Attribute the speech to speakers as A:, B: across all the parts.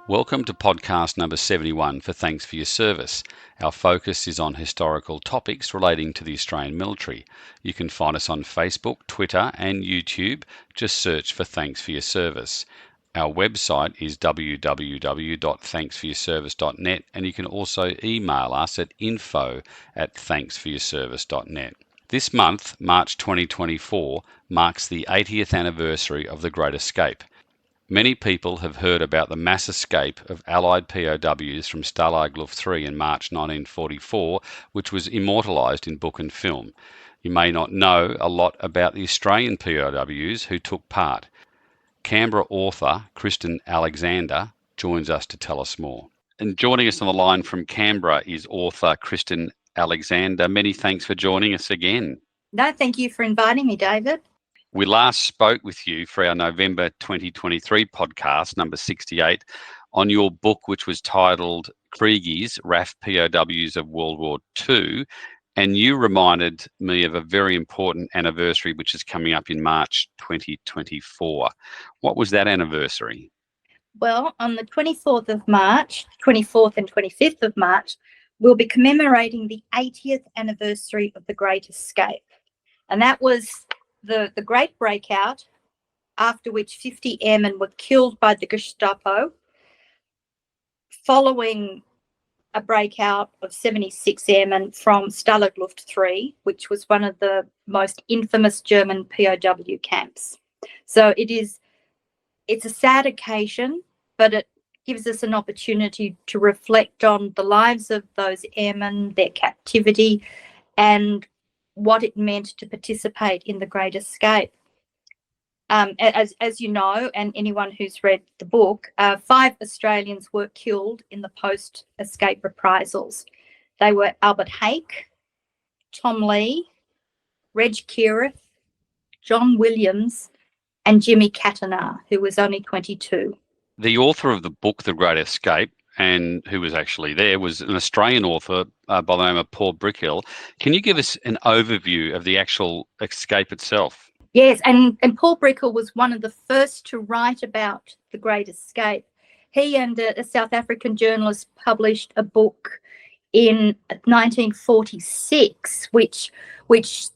A: Welcome to podcast number 71 for Thanks for Your Service. Our focus is on historical topics relating to the Australian military. You can find us on Facebook, Twitter and YouTube. Just search for Thanks for Your Service. Our website is www.thanksforyourservice.net, and you can also email us at info@thanksforyourservice.net. This month, March 2024, marks the 80th anniversary of the Great Escape. Many people have heard about the mass escape of Allied POWs from Stalag Luft III in March 1944, which was immortalised in book and film. You may not know a lot about the Australian POWs who took part. Canberra author Kristen Alexander joins us to tell us more. And joining us on the line from Canberra is author Kristen Alexander. Many thanks for joining us again.
B: No, thank you for inviting me, David.
A: We last spoke with you for our November 2023 podcast, number 68, on your book, which was titled Kriegies, RAF POWs of World War II. And you reminded me of a very important anniversary, which is coming up in March 2024. What was that anniversary?
B: Well, on the 24th of March, 24th and 25th of March, we'll be commemorating the 80th anniversary of the Great Escape. And that was the great breakout, after which 50 airmen were killed by the Gestapo, following a breakout of 76 airmen from Stalag Luft III, which was one of the most infamous German POW camps. So it's a sad occasion, but it gives us an opportunity to reflect on the lives of those airmen, their captivity, and what it meant to participate in the Great Escape. As you know, and anyone who's read the book, 5 Australians were killed in the post-escape reprisals. They were Albert Hake, Tom Lee, Reg Keirith, John Williams, and Jimmy Catanar, who was only 22.
A: The author of the book, The Great Escape, and who was actually there, was an Australian author by the name of Paul Brickhill. Can you give us an overview of the actual escape itself?
B: Yes, and Paul Brickhill was one of the first to write about the Great Escape. He and a South African journalist published a book in 1946, which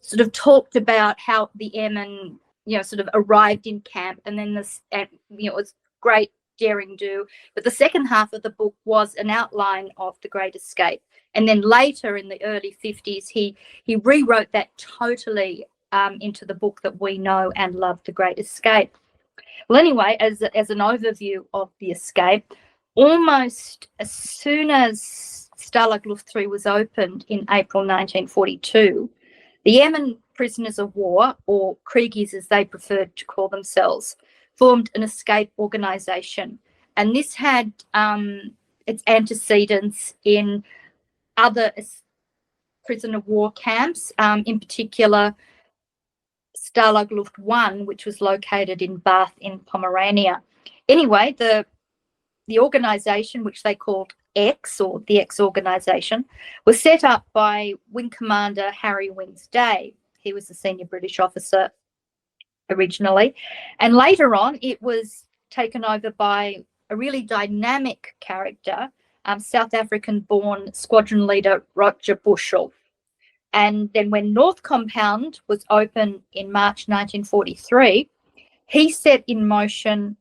B: sort of talked about how the airmen, sort of arrived in camp, and then it was great daring do. But the second half of the book was an outline of the Great Escape. And then later in the early 50s, he rewrote that totally into the book that we know and love, The Great Escape. Well, anyway, as an overview of the escape, almost as soon as Stalag Luft III was opened in April 1942, the Airmen Prisoners of War, or Kriegies as they preferred to call themselves, formed an escape organisation. And this had its antecedents in other prisoner of war camps, in particular Stalag Luft I, which was located in Bath in Pomerania. Anyway, the organisation, which they called X, or the X organisation, was set up by Wing Commander Harry Wings Day. He was a senior British officer originally, and later on it was taken over by a really dynamic character, South African-born squadron leader Roger Bushell. And then when North Compound was open in March 1943, he set in motion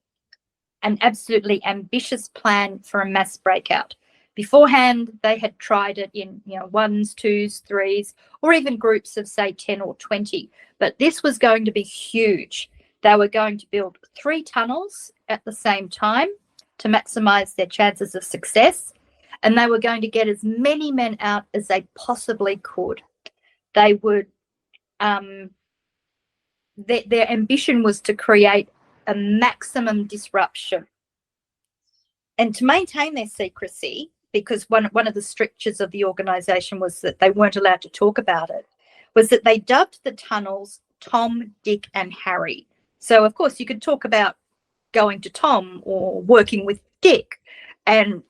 B: an absolutely ambitious plan for a mass breakout. Beforehand, they had tried it in 1s, 2s, 3s, or even groups of, say, 10 or 20. But this was going to be huge. They were going to build 3 tunnels at the same time to maximise their chances of success, and they were going to get as many men out as they possibly could. They would, their ambition was to create a maximum disruption. And to maintain their secrecy, because one of the strictures of the organisation was that they weren't allowed to talk about it, was that they dubbed the tunnels Tom, Dick and Harry. So, of course, you could talk about going to Tom or working with Dick, and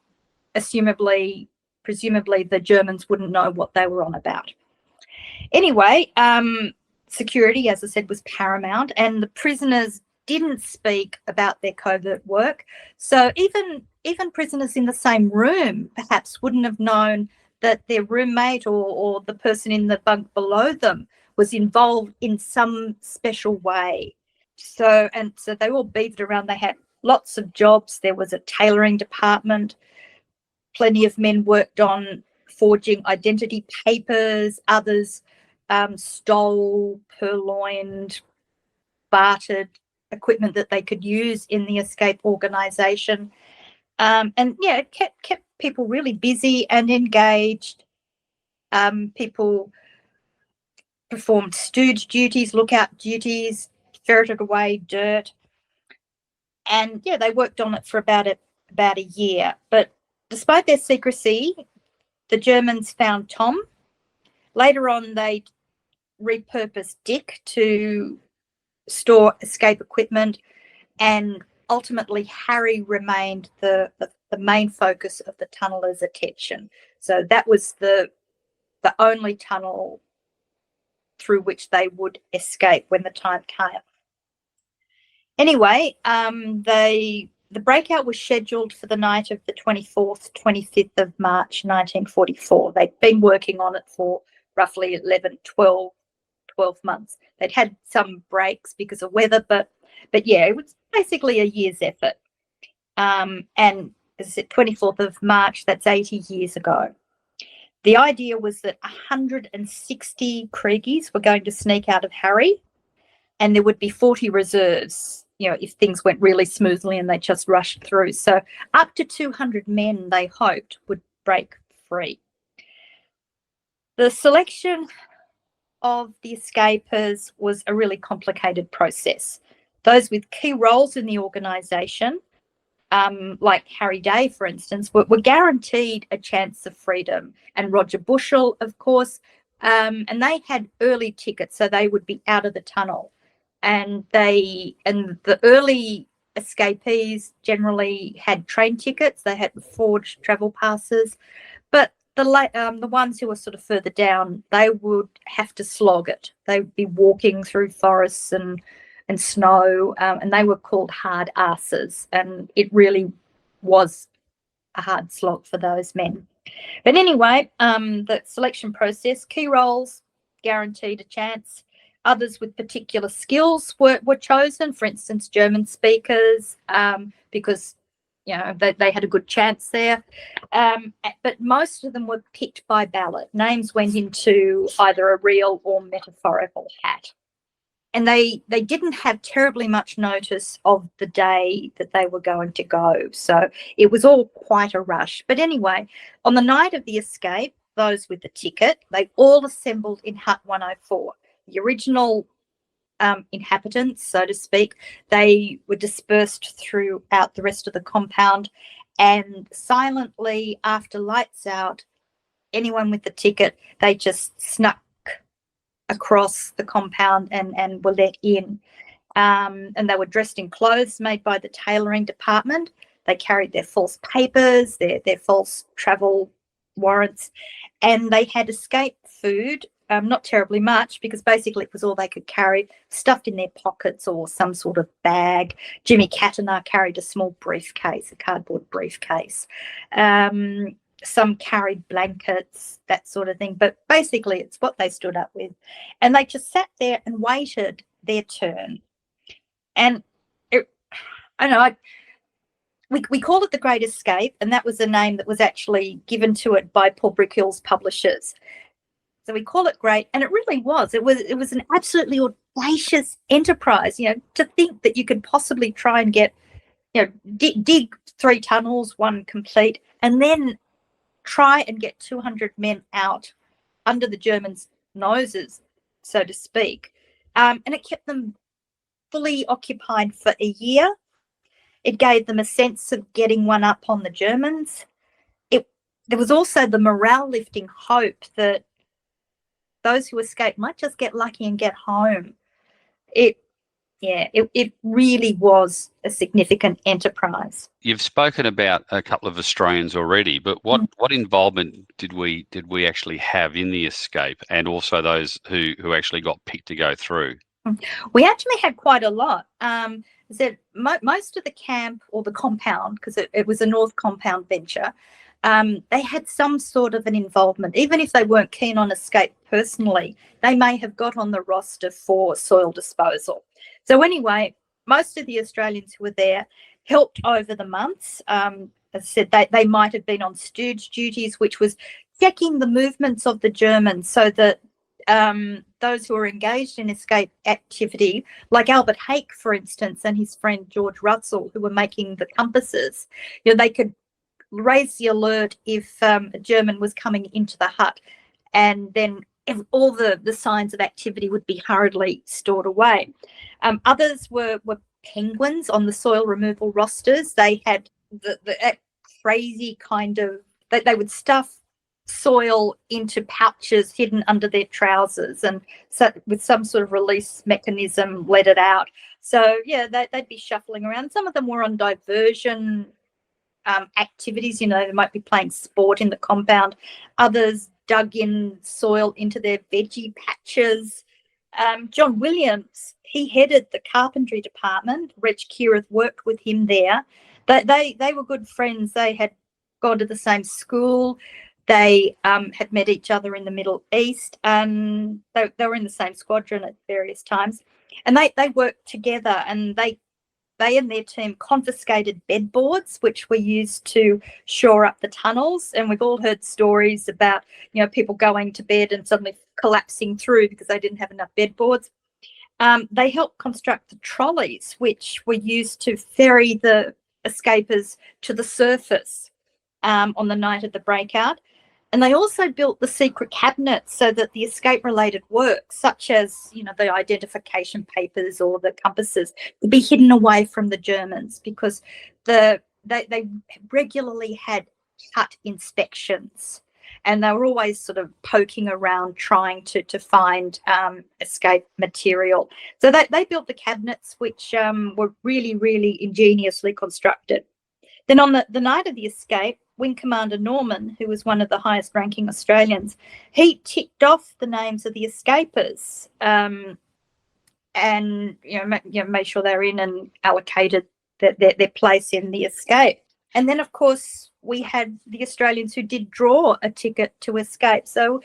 B: presumably the Germans wouldn't know what they were on about. Anyway, security, as I said, was paramount, and the prisoners didn't speak about their covert work. So even prisoners in the same room perhaps wouldn't have known that their roommate or the person in the bunk below them was involved in some special way. So they all beavered around. They had lots of jobs. There was a tailoring department. Plenty of men worked on forging identity papers. Others stole, purloined, bartered equipment that they could use in the escape organisation. It kept people really busy and engaged. People performed stooge duties, lookout duties, ferreted away dirt. And they worked on it for about a year. But despite their secrecy, the Germans found Tom. Later on, they repurposed Dick to store escape equipment, and ultimately Harry remained the main focus of the tunnelers' attention. So that was the only tunnel through which they would escape when the time came. Anyway, the breakout was scheduled for the night of the 24th, 25th of March, 1944. They'd been working on it for roughly 12 months. They'd had some breaks because of weather, but it was basically a year's effort. And as I said, 24th of March, that's 80 years ago. The idea was that 160 Kriegies were going to sneak out of Harry, and there would be 40 reserves, if things went really smoothly and they just rushed through. So up to 200 men, they hoped, would break free. The selection of the escapers was a really complicated process. Those with key roles in the organisation, like Harry Day, for instance, were guaranteed a chance of freedom. And Roger Bushell, of course, and they had early tickets, so they would be out of the tunnel. And the early escapees generally had train tickets. They had forged travel passes, but the ones who were sort of further down, they would have to slog it. They would be walking through forests and snow, and they were called hard asses. And it really was a hard slog for those men. But anyway, the selection process, key roles, guaranteed a chance. Others with particular skills were chosen, for instance, German speakers, because they had a good chance there. But most of them were picked by ballot. Names went into either a real or metaphorical hat. And they didn't have terribly much notice of the day that they were going to go. So it was all quite a rush. But anyway, on the night of the escape, those with the ticket, they all assembled in Hut 104. The original inhabitants, so to speak, they were dispersed throughout the rest of the compound, and silently, after lights out, anyone with the ticket, they just snuck across the compound and were let in. And they were dressed in clothes made by the tailoring department. They carried their false papers, their false travel warrants, and they had escape food. Not terribly much, because basically it was all they could carry, stuffed in their pockets or some sort of bag. Jimmy Catternar carried a small briefcase, a cardboard briefcase. Some carried blankets, that sort of thing. But basically it's what they stood up with. And they just sat there and waited their turn. And we call it The Great Escape, and that was a name that was actually given to it by Paul Brickhill's publishers. So we call it great, and it really was. It was an absolutely audacious enterprise, to think that you could possibly try and get, dig 3 tunnels, 1 complete, and then try and get 200 men out under the Germans' noses, so to speak. And it kept them fully occupied for a year. It gave them a sense of getting one up on the Germans. There was also the morale-lifting hope that those who escaped might just get lucky and get home. It really was a significant enterprise.
A: You've spoken about a couple of Australians already, but what involvement did we actually have in the escape, and also those who actually got picked to go through?
B: We actually had quite a lot. said most of the camp, or the compound, because it was a North Compound venture, they had some sort of an involvement. Even if they weren't keen on escape personally, they may have got on the roster for soil disposal. So anyway, most of the Australians who were there helped over the months. As I said, they might have been on steward's duties, which was checking the movements of the Germans so that those who were engaged in escape activity, like Albert Hake, for instance, and his friend George Russell, who were making the compasses, they could raise the alert if a German was coming into the hut, and then all the signs of activity would be hurriedly stored away. Others were penguins on the soil removal rosters. They had the crazy kind of, they would stuff soil into pouches hidden under their trousers, and so with some sort of release mechanism let it out. So yeah, they'd be shuffling around. Some of them were on diversion activities. They might be playing sport in the compound. Others dug in soil into their veggie patches. John Williams, he headed the carpentry department. Reg Keirath worked with him there. They were good friends. They had gone to the same school. They had met each other in the Middle East, and they were in the same squadron at various times. And they worked together, and they and their team confiscated bedboards, which were used to shore up the tunnels. And we've all heard stories about, people going to bed and suddenly collapsing through because they didn't have enough bedboards. They helped construct the trolleys, which were used to ferry the escapers to the surface on the night of the breakout. And they also built the secret cabinets so that the escape-related work, such as, the identification papers or the compasses, would be hidden away from the Germans, because they regularly had hut inspections, and they were always sort of poking around trying to find escape material. So they built the cabinets, which were really, really ingeniously constructed. Then on the night of the escape, Wing Commander Norman, who was one of the highest ranking Australians, he ticked off the names of the escapers and made sure they were in and allocated their place in the escape. And then, of course, we had the Australians who did draw a ticket to escape. So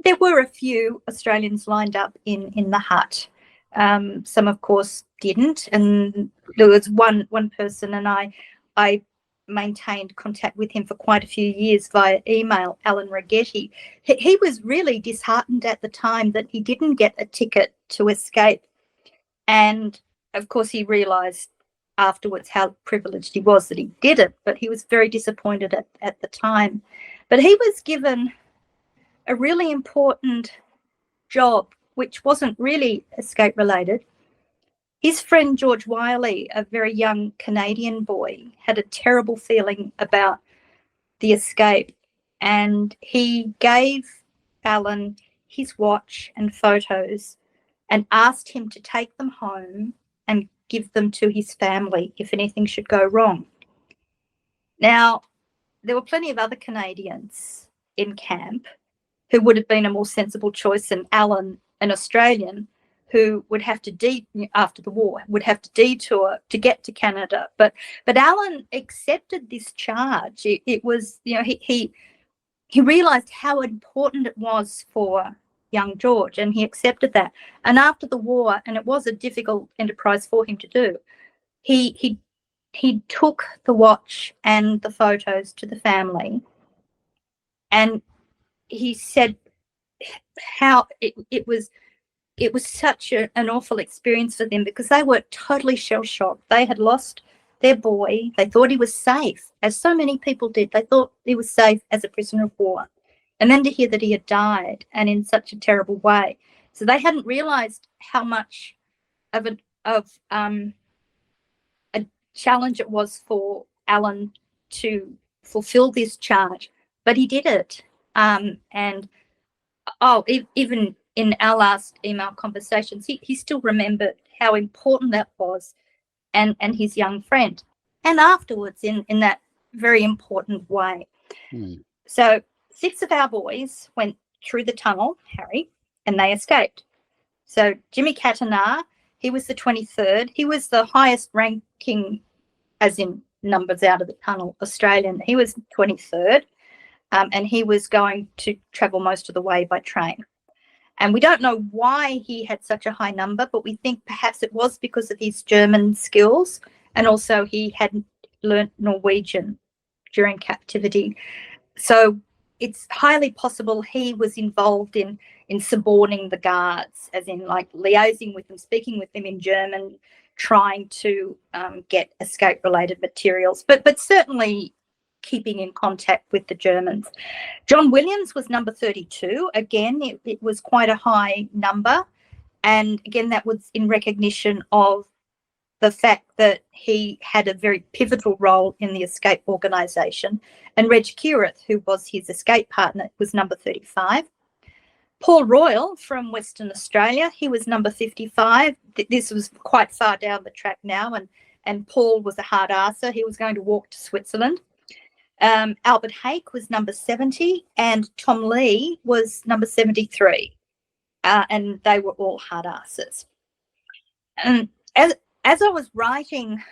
B: there were a few Australians lined up in the hut. Some, of course, didn't. And there was one person, and I maintained contact with him for quite a few years via email, Alan Ragetti. He was really disheartened at the time that he didn't get a ticket to escape. And, of course, he realised afterwards how privileged he was that he did it, but he was very disappointed at the time. But he was given a really important job, which wasn't really escape related. His friend George Wiley, a very young Canadian boy, had a terrible feeling about the escape, and he gave Alan his watch and photos and asked him to take them home and give them to his family if anything should go wrong. Now, there were plenty of other Canadians in camp who would have been a more sensible choice than Alan, an Australian, who would have to after the war would have to detour to get to Canada. But Alan accepted this charge. It was, he realised how important it was for young George, and he accepted that. And after the war, and it was a difficult enterprise for him to do, he took the watch and the photos to the family, and he said how it was such an awful experience for them, because they were totally shell-shocked. They had lost their boy. They thought he was safe, as so many people did. They thought he was safe as a prisoner of war. And then to hear that he had died, and in such a terrible way. So they hadn't realised how much of a challenge it was for Alan to fulfil this charge. But he did it. Even in our last email conversations, he still remembered how important that was, and his young friend. And afterwards, in that very important way. So 6 of our boys went through the tunnel, Harry, and they escaped. So Jimmy Katanar, he was the 23rd. He was the highest ranking, as in numbers out of the tunnel, Australian. He was 23rd, and he was going to travel most of the way by train. And we don't know why he had such a high number, but we think perhaps it was because of his German skills, and also he had learnt Norwegian during captivity. So it's highly possible he was involved in suborning the guards, as in like liaising with them, speaking with them in German, trying to get escape-related materials, but certainly keeping in contact with the Germans. John Williams was number 32. Again, it was quite a high number. And again, that was in recognition of the fact that he had a very pivotal role in the escape organisation. And Reg Kirath, who was his escape partner, was number 35. Paul Royal from Western Australia, he was number 55. This was quite far down the track now, and Paul was a hard arser. He was going to walk to Switzerland. Albert Hake was number 70, and Tom Lee was number 73, and they were all hard arses. And as I was writing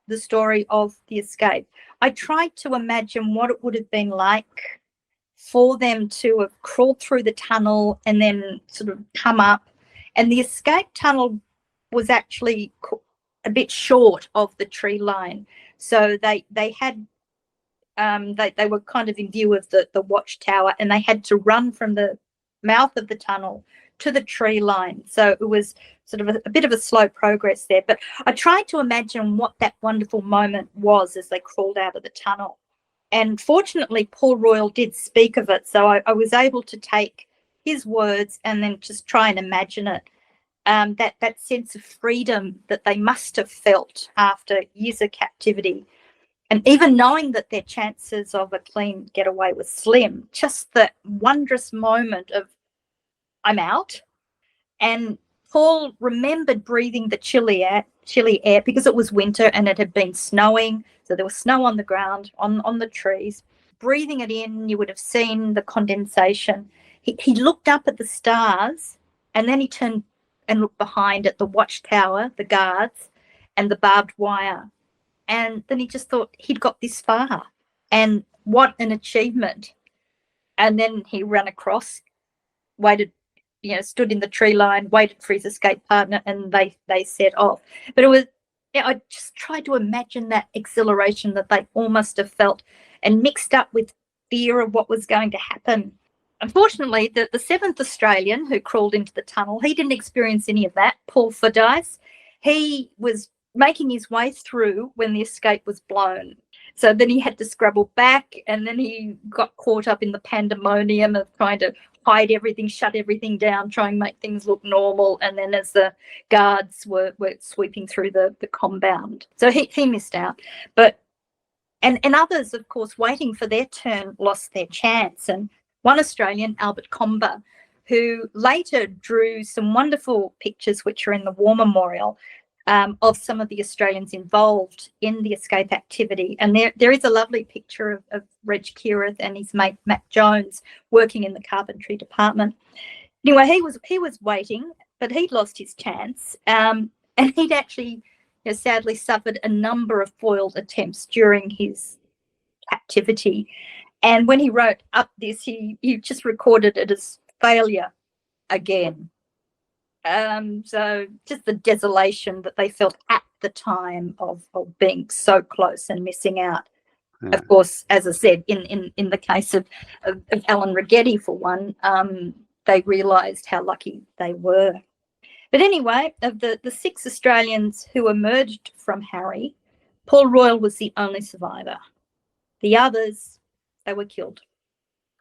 B: the story of the escape, I tried to imagine what it would have been like for them to have crawled through the tunnel and then sort of come up. And the escape tunnel was actually a bit short of the tree line, so they had they were kind of in view of the watchtower, and they had to run from the mouth of the tunnel to the tree line. So it was sort of a bit of a slow progress there. But I tried to imagine what that wonderful moment was as they crawled out of the tunnel. And fortunately, Paul Royal did speak of it. So I was able to take his words and then just try and imagine it. That sense of freedom that they must have felt after years of captivity. And even knowing that their chances of a clean getaway was slim, just the wondrous moment of, I'm out. And Paul remembered breathing the chilly air because it was winter and it had been snowing. So there was snow on the ground, on the trees. Breathing it in, you would have seen the condensation. He looked up at the stars, and then he turned and looked behind at the watchtower, the guards, and the barbed wire. And then he just thought he'd got this far, and what an achievement. And then he ran across, waited, stood in the tree line, waited for his escape partner, and they set off. But it was, I just tried to imagine that exhilaration that they all must have felt, and mixed up with fear of what was going to happen. Unfortunately, the 7th Australian who crawled into the tunnel, he didn't experience any of that, Paul Fordyce. He was making his way through when the escape was blown. So then he had to scrabble back, and then he got caught up in the pandemonium of trying to hide everything, shut everything down, try and make things look normal. And then as the guards were sweeping through the compound. So he missed out. But and others, of course, waiting for their turn, lost their chance. And one Australian, Albert Comber, who later drew some wonderful pictures which are in the War Memorial, of some of the Australians involved in the escape activity. And there is a lovely picture of Reg Kirath and his mate Matt Jones working in the carpentry department. Anyway, he was waiting, but he'd lost his chance, and he'd actually sadly suffered a number of foiled attempts during his captivity. And when he wrote up this, he just recorded it as failure again. So just the desolation that they felt at the time of being so close and missing out. Yeah. Of course, as I said, in the case of Alan Rigetti, for one, they realised how lucky they were. But anyway, of the 6 Australians who emerged from Harry, Paul Royal was the only survivor. The others, they were killed,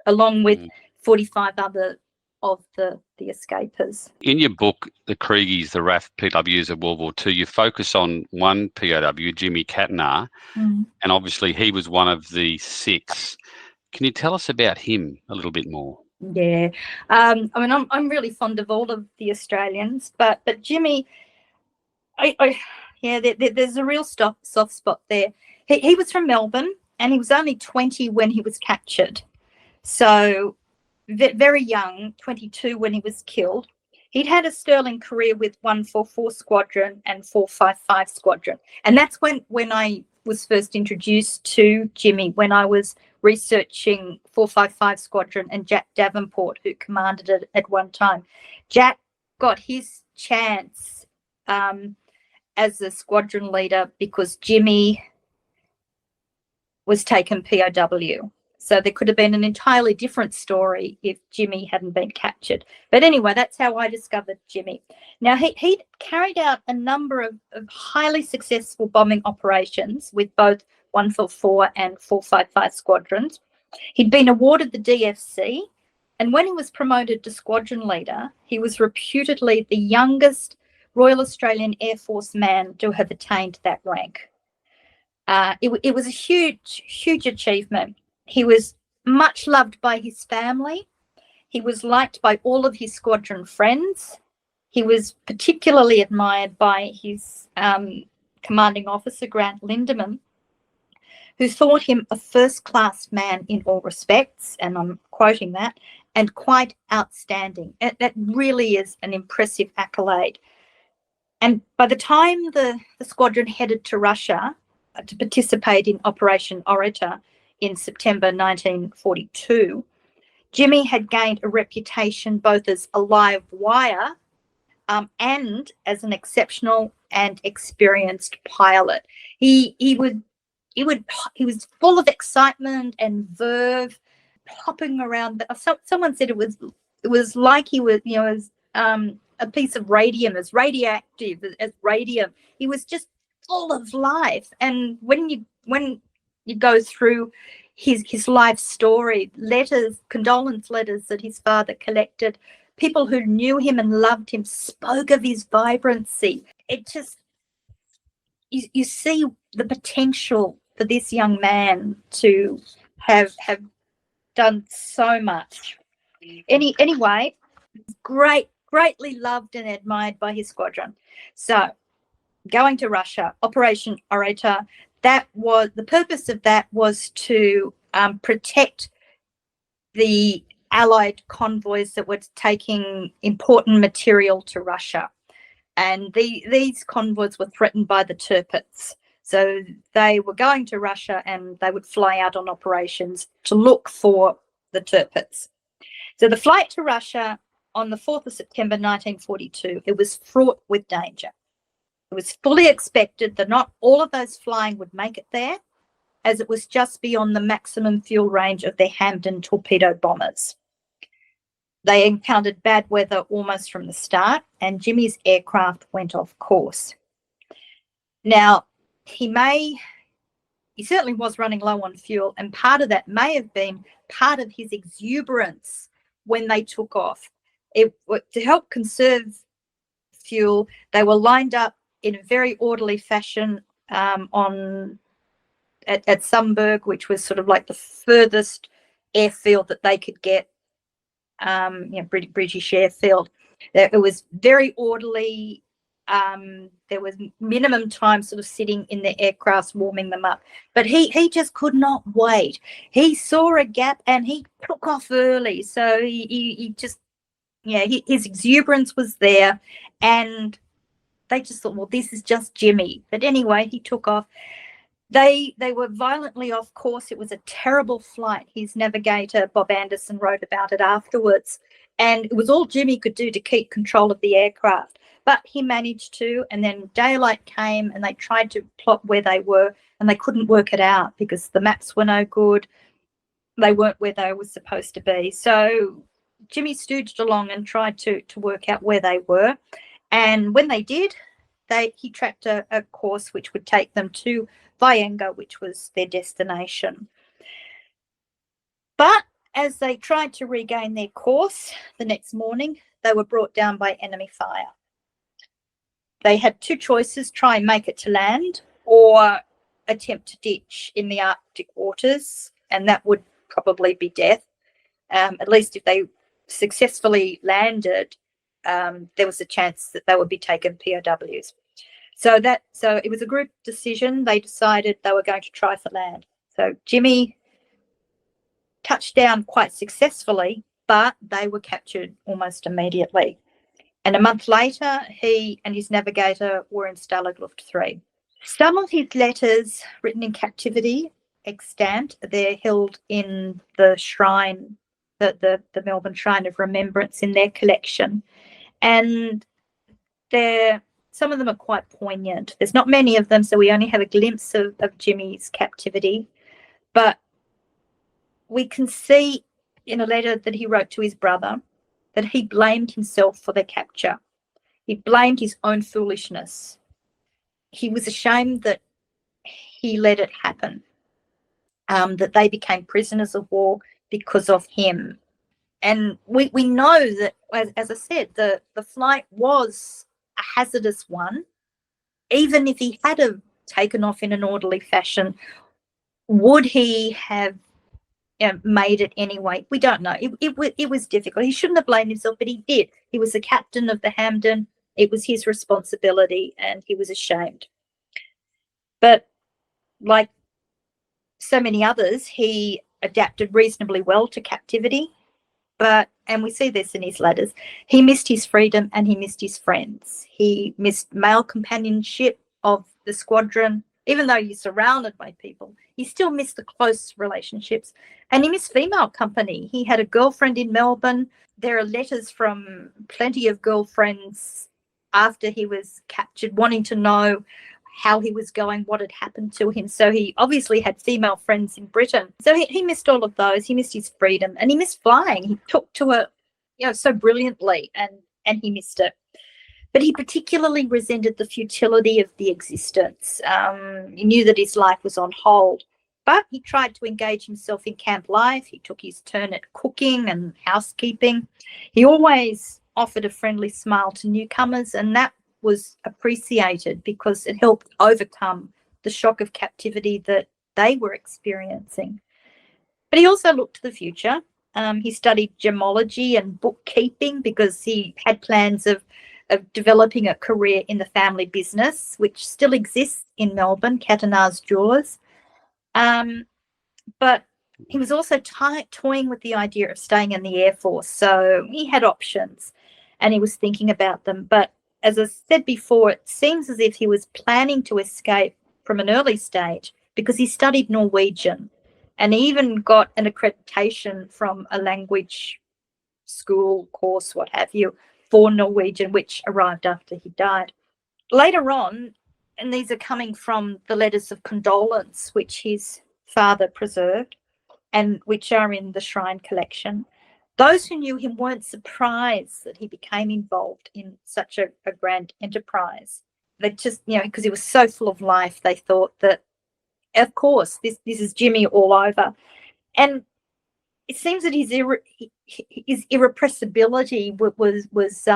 B: along with 45 other of the escapers.
A: In your book, The Kriegies, the RAF POWs of World War II, you focus on one POW, Jimmy Katnar, and obviously he was one of the 6. Can you tell us about him a little bit more?
B: Yeah, I'm really fond of all of the Australians, but Jimmy, there's a real soft spot there. He was from Melbourne, and he was only 20 when he was captured, so very young, 22 when he was killed. He'd had a sterling career with 144 Squadron and 455 Squadron. And that's when I was first introduced to Jimmy, when I was researching 455 Squadron and Jack Davenport, who commanded it at one time. Jack got his chance as a squadron leader because Jimmy was taken POW. So there could have been an entirely different story if Jimmy hadn't been captured. But anyway, that's how I discovered Jimmy. Now, he carried out a number of highly successful bombing operations with both 144 and 455 squadrons. He'd been awarded the DFC, and when he was promoted to squadron leader, he was reputedly the youngest Royal Australian Air Force man to have attained that rank. It was a huge, huge achievement. He was much loved by his family. He was liked by all of his squadron friends. He was particularly admired by his commanding officer, Grant Lindemann, who thought him a first-class man in all respects, and I'm quoting that, and quite outstanding. That really is an impressive accolade. And by the time the squadron headed to Russia to participate in Operation Orator in September 1942, Jimmy had gained a reputation both as a live wire and as an exceptional and experienced pilot. He was full of excitement and verve, hopping around. Someone said it was like he was, as a piece of radium, as radioactive as radium. He was just full of life. And when you go through his life story, letters, condolence letters that his father collected, people who knew him and loved him spoke of his vibrancy. It just, you see the potential for this young man to have done so much. Anyway, greatly loved and admired by his squadron. So going to Russia, Operation Orator, the purpose of that was to protect the Allied convoys that were taking important material to Russia. And these convoys were threatened by the Tirpitz. So they were going to Russia and they would fly out on operations to look for the Tirpitz. So the flight to Russia on the 4th of September 1942, it was fraught with danger. It was fully expected that not all of those flying would make it there, as it was just beyond the maximum fuel range of their Hampden torpedo bombers. They encountered bad weather almost from the start, and Jimmy's aircraft went off course. Now, he certainly was running low on fuel, and part of that may have been part of his exuberance when they took off. To help conserve fuel, they were lined up in a very orderly fashion at Sumburg, which was sort of like the furthest airfield that they could get, British airfield. It was very orderly. There was minimum time sort of sitting in the aircrafts, warming them up. But he just could not wait. He saw a gap and he took off early. So he just, his exuberance was there. And they just thought, well, this is just Jimmy. But anyway, he took off. They were violently off course. It was a terrible flight. His navigator, Bob Anderson, wrote about it afterwards. And it was all Jimmy could do to keep control of the aircraft. But he managed to, and then daylight came and they tried to plot where they were and they couldn't work it out because the maps were no good. They weren't where they were supposed to be. So Jimmy stooged along and tried to work out where they were. And when they did, he tracked a course which would take them to Vienga, which was their destination. But as they tried to regain their course the next morning, they were brought down by enemy fire. They had two choices: try and make it to land or attempt to ditch in the Arctic waters, and that would probably be death. At least if they successfully landed, there was a chance that they would be taken POWs. So it was a group decision. They decided they were going to try for land. So Jimmy touched down quite successfully, but they were captured almost immediately. And a month later, he and his navigator were in Stalag Luft III. Some of his letters written in captivity, extant, they're held in the shrine, the Melbourne Shrine of Remembrance, in their collection. And some of them are quite poignant. There's not many of them, so we only have a glimpse of Jimmy's captivity. But we can see in a letter that he wrote to his brother that he blamed himself for their capture. He blamed his own foolishness. He was ashamed that he let it happen, that they became prisoners of war because of him. And we know that, as I said, the flight was a hazardous one. Even if he had have taken off in an orderly fashion, would he have made it anyway? We don't know. It was difficult. He shouldn't have blamed himself, but he did. He was the captain of the Hampden. It was his responsibility, and he was ashamed. But like so many others, he adapted reasonably well to captivity. And we see this in his letters, he missed his freedom and he missed his friends. He missed male companionship of the squadron. Even though you're surrounded by people, he still missed the close relationships. And he missed female company. He had a girlfriend in Melbourne. There are letters from plenty of girlfriends after he was captured, wanting to know how he was going, what had happened to him. So he obviously had female friends in Britain. So he missed all of those. He missed his freedom, and he missed flying. He took to it, so brilliantly, and he missed it. But he particularly resented the futility of the existence. He knew that his life was on hold, but he tried to engage himself in camp life. He took his turn at cooking and housekeeping. He always offered a friendly smile to newcomers, and that was appreciated because it helped overcome the shock of captivity that they were experiencing. But he also looked to the future. He studied gemology and bookkeeping because he had plans of developing a career in the family business, which still exists in Melbourne, Catanars Jewellers. But he was also toying with the idea of staying in the Air Force. So he had options and he was thinking about them. But as I said before, it seems as if he was planning to escape from an early stage because he studied Norwegian and he even got an accreditation from a language school course, what have you, for Norwegian, which arrived after he died. Later on, and these are coming from the letters of condolence which his father preserved and which are in the Shrine collection, those who knew him weren't surprised that he became involved in such a grand enterprise. They just, because he was so full of life, they thought that, of course, this is Jimmy all over. And it seems that his irrepressibility was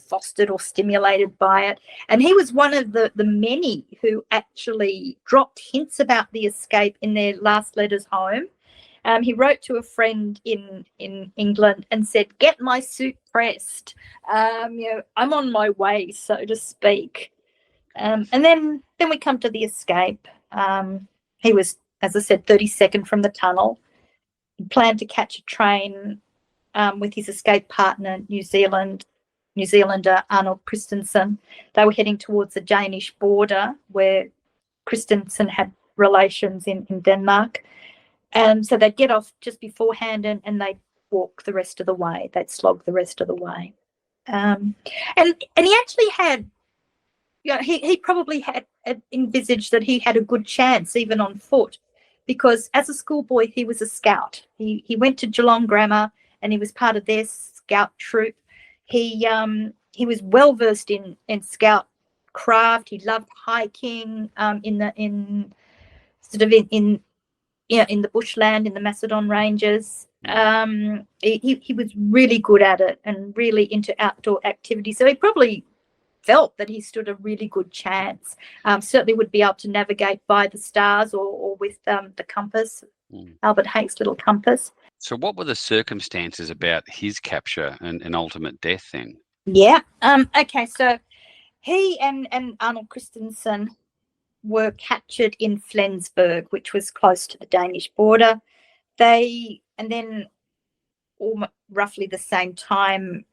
B: fostered or stimulated by it. And he was one of the many who actually dropped hints about the escape in their last letters home. He wrote to a friend in England and said, "Get my suit pressed. I'm on my way, so to speak." And then we come to the escape. He was, as I said, 32nd from the tunnel. He planned to catch a train with his escape partner, New Zealander Arnold Christensen. They were heading towards the Danish border where Christensen had relations in Denmark. And so they'd get off just beforehand and they'd walk the rest of the way. They'd slog the rest of the way. And he actually had, he probably had envisaged that he had a good chance even on foot, because as a schoolboy he was a scout. He went to Geelong Grammar and he was part of their scout troop. He was well versed in scout craft. He loved hiking in the bushland, in the Macedon Ranges. He was really good at it and really into outdoor activity. So he probably felt that he stood a really good chance. Certainly would be able to navigate by the stars or with the compass, Albert Hake's little compass.
A: So what were the circumstances about his capture and ultimate death then?
B: Yeah. Okay, so he and Arnold Christensen were captured in Flensburg, which was close to the Danish border. And then roughly the same time,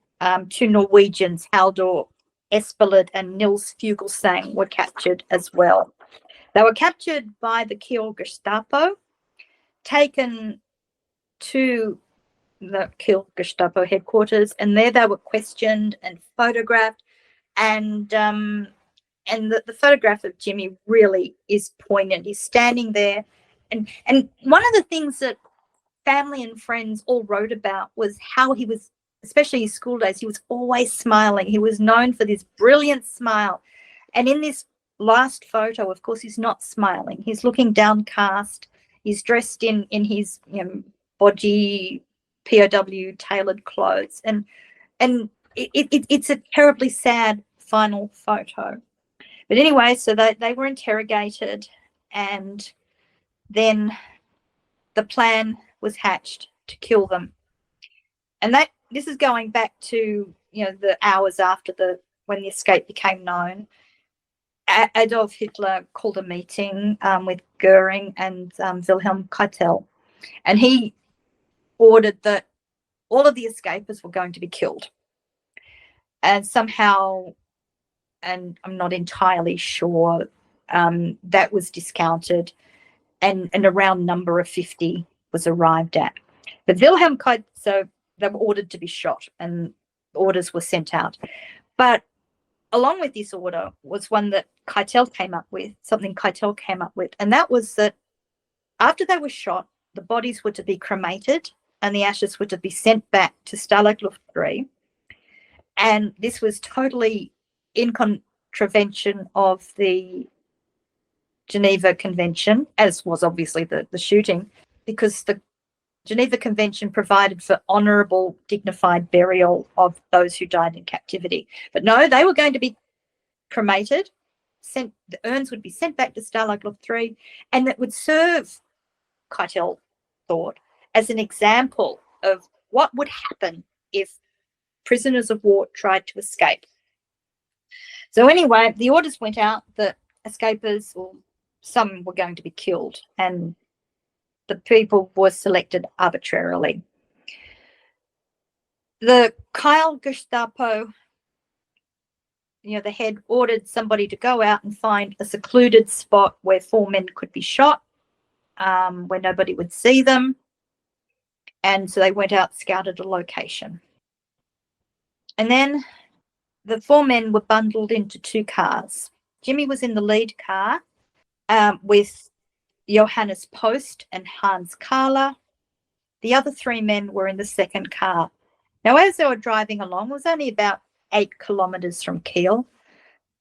B: Two Norwegians, Haldor Espelid and Nils Fugelsang, were captured as well. They were captured by the Kiel Gestapo, taken to the Kiel Gestapo headquarters, and there they were questioned and photographed. And the photograph of Jimmy really is poignant. He's standing there, and one of the things that family and friends all wrote about was how he was, especially his school days, he was always smiling. He was known for this brilliant smile. And in this last photo, of course, he's not smiling. He's looking downcast. He's dressed in his bodgy POW tailored clothes. And it's a terribly sad final photo. But anyway, so they were interrogated, and then the plan was hatched to kill them. And this is going back to the hours after when the escape became known. Adolf Hitler called a meeting with Goering and Wilhelm Keitel, and he ordered that all of the escapers were going to be killed. And somehow, and I'm not entirely sure, that was discounted, and a round number of 50 was arrived at. But Wilhelm Keitel, so they were ordered to be shot, and orders were sent out. But along with this order was one that Keitel came up with, and that was that after they were shot, the bodies were to be cremated and the ashes were to be sent back to Stalag Luft III. And this was totally in contravention of the Geneva Convention, as was obviously the shooting, because the Geneva Convention provided for honourable, dignified burial of those who died in captivity. But no, they were going to be cremated, the urns would be sent back to Stalag Luft III, and that would serve, Keitel thought, as an example of what would happen if prisoners of war tried to escape. So anyway, the orders went out that escapers, or some, were going to be killed, and the people were selected arbitrarily. The Kiel Gestapo, the head, ordered somebody to go out and find a secluded spot where 4 men could be shot, where nobody would see them. And so they went out, scouted a location. And then the 4 men were bundled into 2 cars. Jimmy was in the lead car with Johannes Post and Hans Kahler. The other 3 men were in the second car. Now, as they were driving along, it was only about 8 kilometres from Kiel.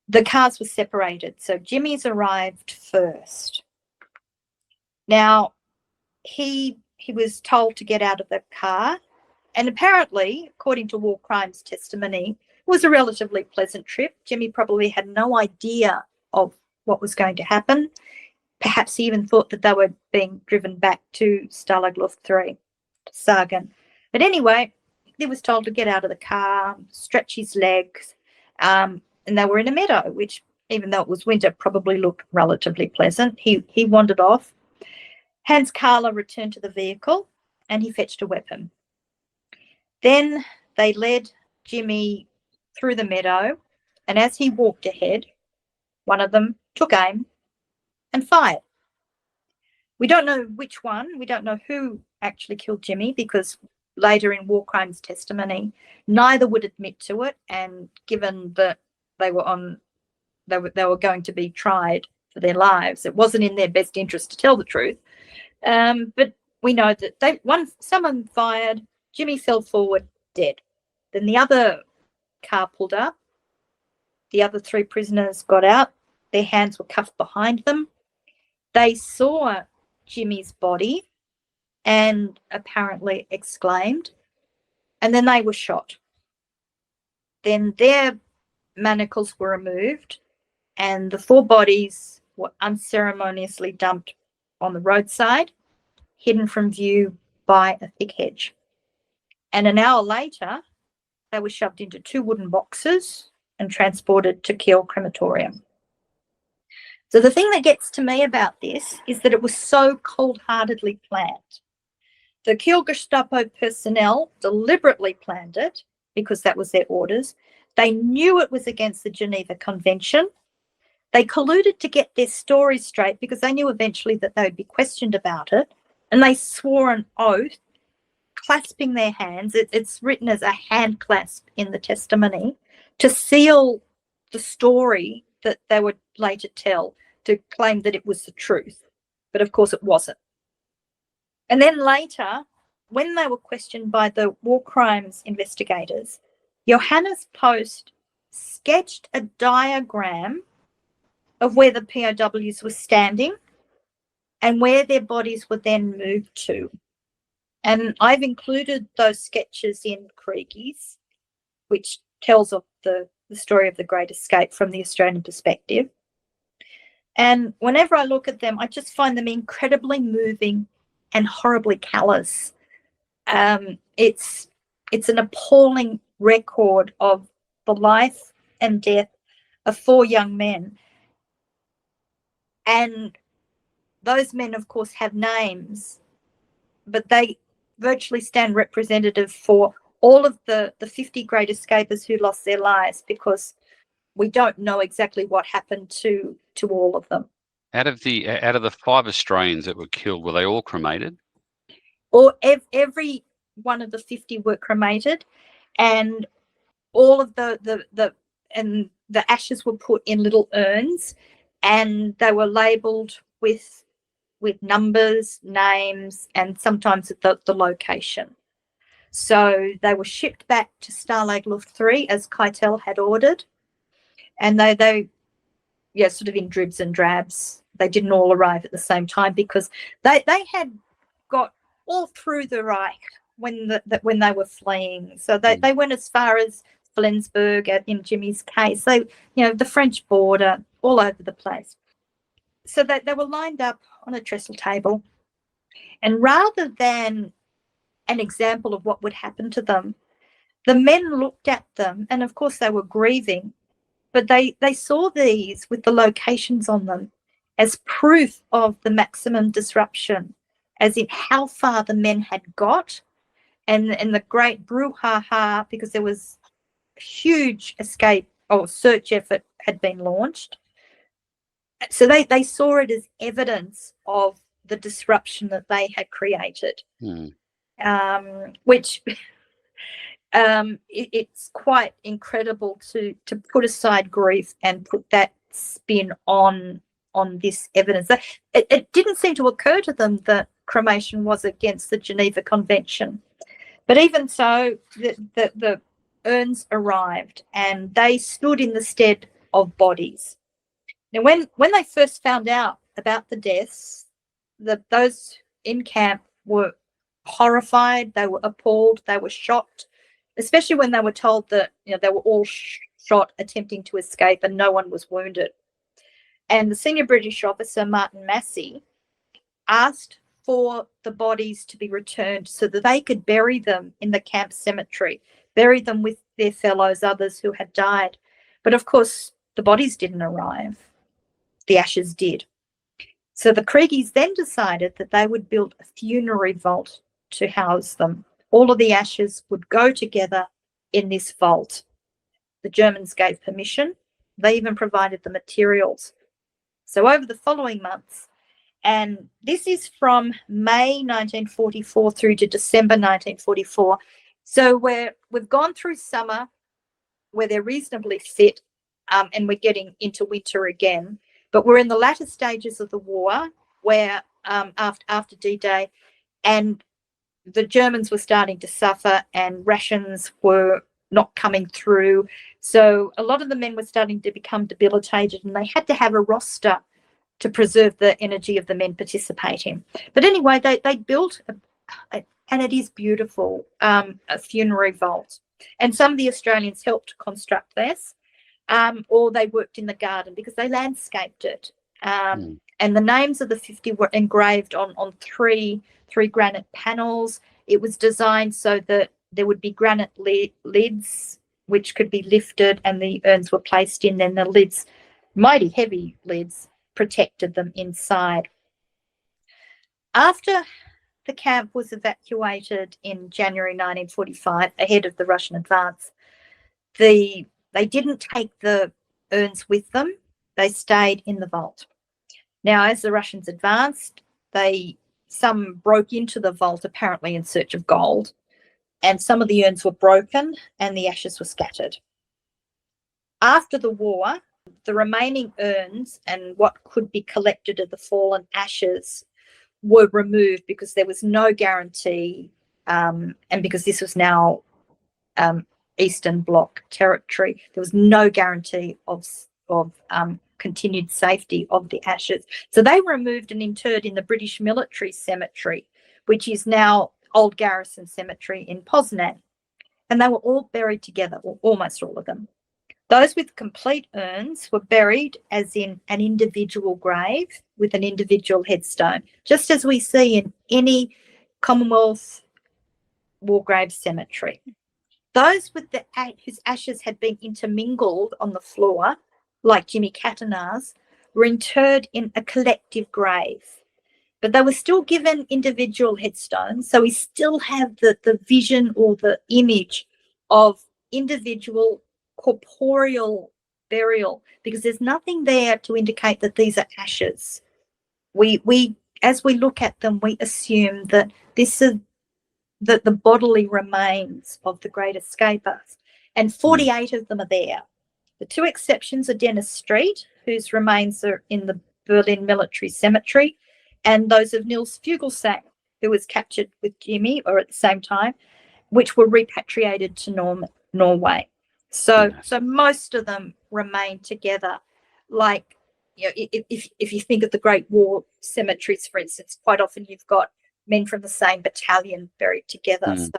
B: The cars were separated, so Jimmy's arrived first. Now, he was told to get out of the car, and apparently, according to war crimes testimony, it was a relatively pleasant trip. Jimmy probably had no idea of what was going to happen. Perhaps he even thought that they were being driven back to Stalag Luft III, Sagen. But anyway, he was told to get out of the car, stretch his legs, and they were in a meadow, which, even though it was winter, probably looked relatively pleasant. He wandered off. Hans Kahler returned to the vehicle, and he fetched a weapon. Then they led Jimmy through the meadow, and as he walked ahead, one of them took aim and fired. We don't know which one. We don't know who actually killed Jimmy, because later in war crimes testimony, neither would admit to it. And given that they were going to be tried for their lives, it wasn't in their best interest to tell the truth. But we know that someone fired. Jimmy fell forward dead. Then the other car pulled up. The other 3 prisoners got out. Their hands were cuffed behind them. They saw Jimmy's body and apparently exclaimed, and then they were shot. Then their manacles were removed, and the 4 bodies were unceremoniously dumped on the roadside, hidden from view by a thick hedge. And an hour later, they were shoved into 2 wooden boxes and transported to Kiel Crematorium. So the thing that gets to me about this is that it was so cold-heartedly planned. The Kiel Gestapo personnel deliberately planned it because that was their orders. They knew it was against the Geneva Convention. They colluded to get their stories straight because they knew eventually that they would be questioned about it. And they swore an oath, clasping their hands. It's written as a hand clasp in the testimony to seal the story that they would later tell, to claim that it was the truth. But of course it wasn't. And then later, when they were questioned by the war crimes investigators, Johannes Post sketched a diagram of where the POWs were standing and where their bodies were then moved to. And I've included those sketches in Kriegies, which tells of the story of the Great Escape from the Australian perspective. And whenever I look at them, I just find them incredibly moving and horribly callous. It's an appalling record of the life and death of 4 young men. And those men, of course, have names, but they virtually stand representative for all of the 50 great escapers who lost their lives, because we don't know exactly what happened to all of them.
A: Out of the 5 Australians that were killed, were they all cremated?
B: Or every one of the 50 were cremated, and all of the ashes were put in little urns, and they were labelled with numbers, names, and sometimes the location. So they were shipped back to Stalag Luft III as Keitel had ordered, and they sort of in dribs and drabs. They didn't all arrive at the same time because they had got all through the Reich when they were fleeing. So they went as far as Flensburg in Jimmy's case. The French border, all over the place. So they were lined up on a trestle table, and rather than an example of what would happen to them, the men looked at them, and of course they were grieving, but they saw these with the locations on them as proof of the maximum disruption, as in how far the men had got, and the great brouhaha, because there was a huge escape or search effort had been launched. So they saw it as evidence of the disruption that they had created, which it's quite incredible to put aside grief and put that spin on this evidence. It didn't seem to occur to them that cremation was against the Geneva Convention. But even so, the urns arrived, and they stood in the stead of bodies. Now, when they first found out about the deaths, those in camp were horrified, they were appalled, they were shocked, especially when they were told that they were all shot attempting to escape and no one was wounded. And the senior British officer, Martin Massey, asked for the bodies to be returned so that they could bury them in the camp cemetery, bury them with their fellows, others who had died. But of course, the bodies didn't arrive. The ashes did. So the Kriegies then decided that they would build a funerary vault to house them. All of the ashes would go together in this vault. The Germans gave permission. They even provided the materials. So over the following months, and this is from May 1944 through to December 1944. So we've gone through summer where they're reasonably fit, and we're getting into winter again. But we're in the latter stages of the war where after D-Day, and the Germans were starting to suffer and rations were not coming through. So a lot of the men were starting to become debilitated, and they had to have a roster to preserve the energy of the men participating. But anyway, they built, and it is beautiful, a funerary vault. And some of the Australians helped construct this, or they worked in the garden because they landscaped it. And the names of the 50 were engraved on three granite panels. It was designed so that there would be granite lids which could be lifted, and the urns were placed in, and the lids, mighty heavy lids, protected them inside. After the camp was evacuated in January 1945, ahead of the Russian advance, they didn't take the urns with them. They stayed in the vault. Now, as the Russians advanced, some broke into the vault, apparently in search of gold, and some of the urns were broken and the ashes were scattered. After the war, the remaining urns and what could be collected of the fallen ashes were removed because there was no guarantee, and because this was now Eastern Bloc territory, there was no guarantee of continued safety of the ashes. So they were removed and interred in the British Military Cemetery, which is now Old Garrison Cemetery in Poznan. And they were all buried together, or almost all of them. Those with complete urns were buried as in an individual grave with an individual headstone, just as we see in any Commonwealth war grave cemetery. Those whose ashes had been intermingled on the floor, like Jimmy Catanar's, were interred in a collective grave. But they were still given individual headstones, so we still have the vision or the image of individual corporeal burial, because there's nothing there to indicate that these are ashes. We as we look at them, we assume that this is the bodily remains of the great escapers, and 48 of them are there. The two exceptions are Dennis Street, whose remains are in the Berlin Military Cemetery, and those of Niels Fuglesang, who was captured with Jimmy, or at the same time, which were repatriated to Norway. So most of them remain together. Like, you know, if you think of the Great War cemeteries, for instance, quite often you've got men from the same battalion buried together. So,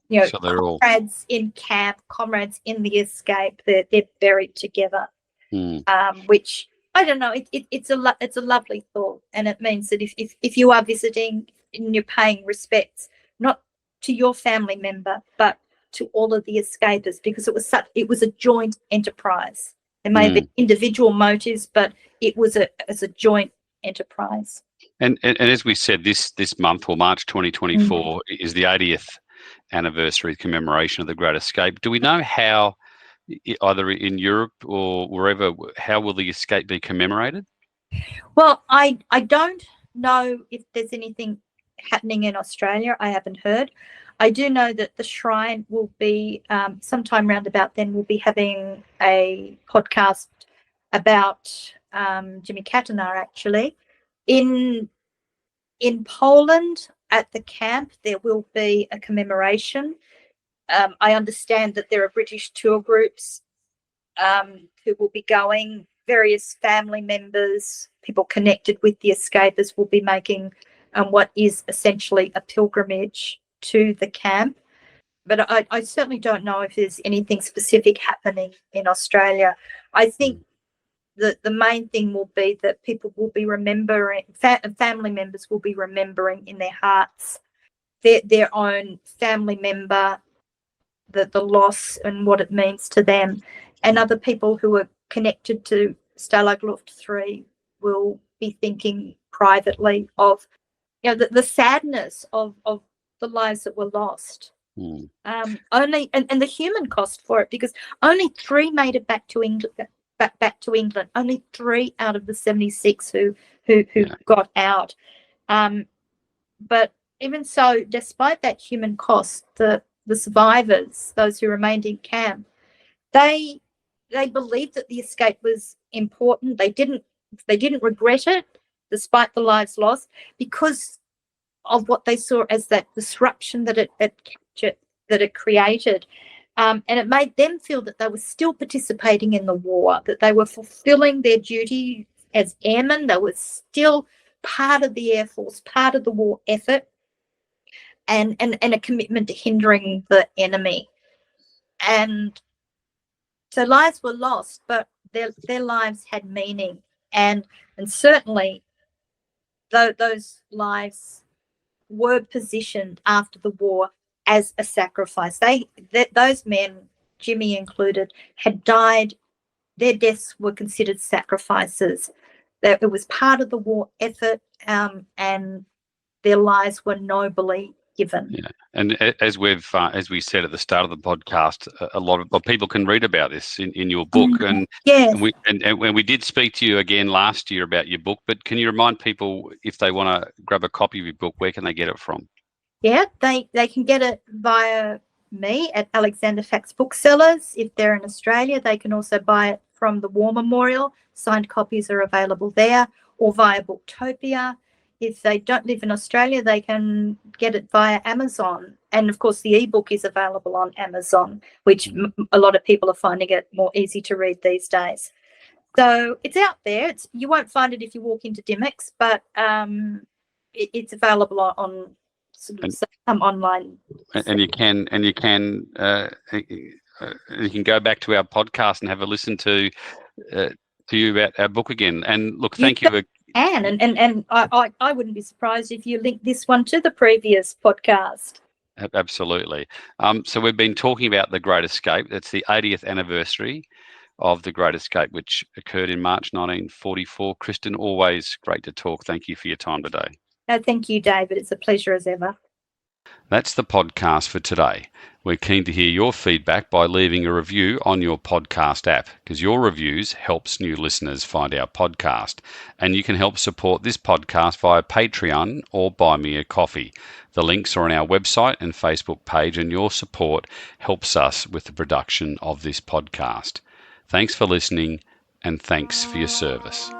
B: you know, so comrades in camp, comrades in the escape, they're buried together. Which, I don't know, it's a lovely thought, and it means that if you are visiting and you're paying respects, not to your family member, but to all of the escapers, because it was a joint enterprise. There may have been individual motives, but it was a joint enterprise.
A: And as we said, this month, or March 2024, is the 80th anniversary commemoration of the Great Escape. Do we know how, either in Europe or wherever, how will the escape be commemorated?
B: Well, I don't know if there's anything happening in Australia. I haven't heard. I do know that the Shrine will be, sometime round about then, we'll be having a podcast about Jimmy Catanar, actually. In Poland, at the camp, there will be a commemoration. I understand that there are British tour groups who will be going. Various family members, people connected with the escapers, will be making what is essentially a pilgrimage to the camp. But I certainly don't know if there's anything specific happening in Australia. I think the main thing will be that people will be remembering, family members will be remembering in their hearts their own family member, the loss and what it means to them. And other people who are connected to Stalag Luft III will be thinking privately of, you know, the sadness of the lives that were lost. Only and the human cost for it, because only 3 made it back to England. Back to England. Only 3 out of the 76 who got out. But even so, despite that human cost, the survivors, those who remained in camp, they believed that the escape was important. They didn't regret it, despite the lives lost, because of what they saw as that disruption that it created. And it made them feel that they were still participating in the war, that they were fulfilling their duty as airmen. They were still part of the Air Force, part of the war effort, and a commitment to hindering the enemy. And so lives were lost, but their lives had meaning. And certainly those lives were positioned after the war as a sacrifice. Those men, Jimmy included, had died. Their deaths were considered sacrifices. That it was part of the war effort, and their lives were nobly given.
A: Yeah, and as we said at the start of the podcast, a lot of people can read about this in your book, and
B: Yes.
A: and we did speak to you again last year about your book. But can you remind people, if they want to grab a copy of your book, where can they get it from?
B: Yeah, they can get it via me at Alexander Fax Booksellers. If they're in Australia, they can also buy it from the War Memorial. Signed copies are available there, or via Booktopia. If they don't live in Australia, they can get it via Amazon. And of course, the ebook is available on Amazon, which a lot of people are finding it more easy to read these days. So it's out there. You won't find it if you walk into Dymocks, but it's available on sort of some online.
A: And you can go back to our podcast and have a listen to you about our book again. And look, thank you.
B: And I wouldn't be surprised if you link this one to the previous podcast.
A: Absolutely. So we've been talking about The Great Escape. It's the 80th anniversary of The Great Escape, which occurred in March 1944. Kristen, always great to talk. Thank you for your time today.
B: Thank you, David. It's a pleasure as ever.
A: That's the podcast for today. We're keen to hear your feedback by leaving a review on your podcast app, because your reviews helps new listeners find our podcast. And you can help support this podcast via Patreon or Buy Me a Coffee. The links are on our website and Facebook page, and your support helps us with the production of this podcast. Thanks for listening, and thanks for your service.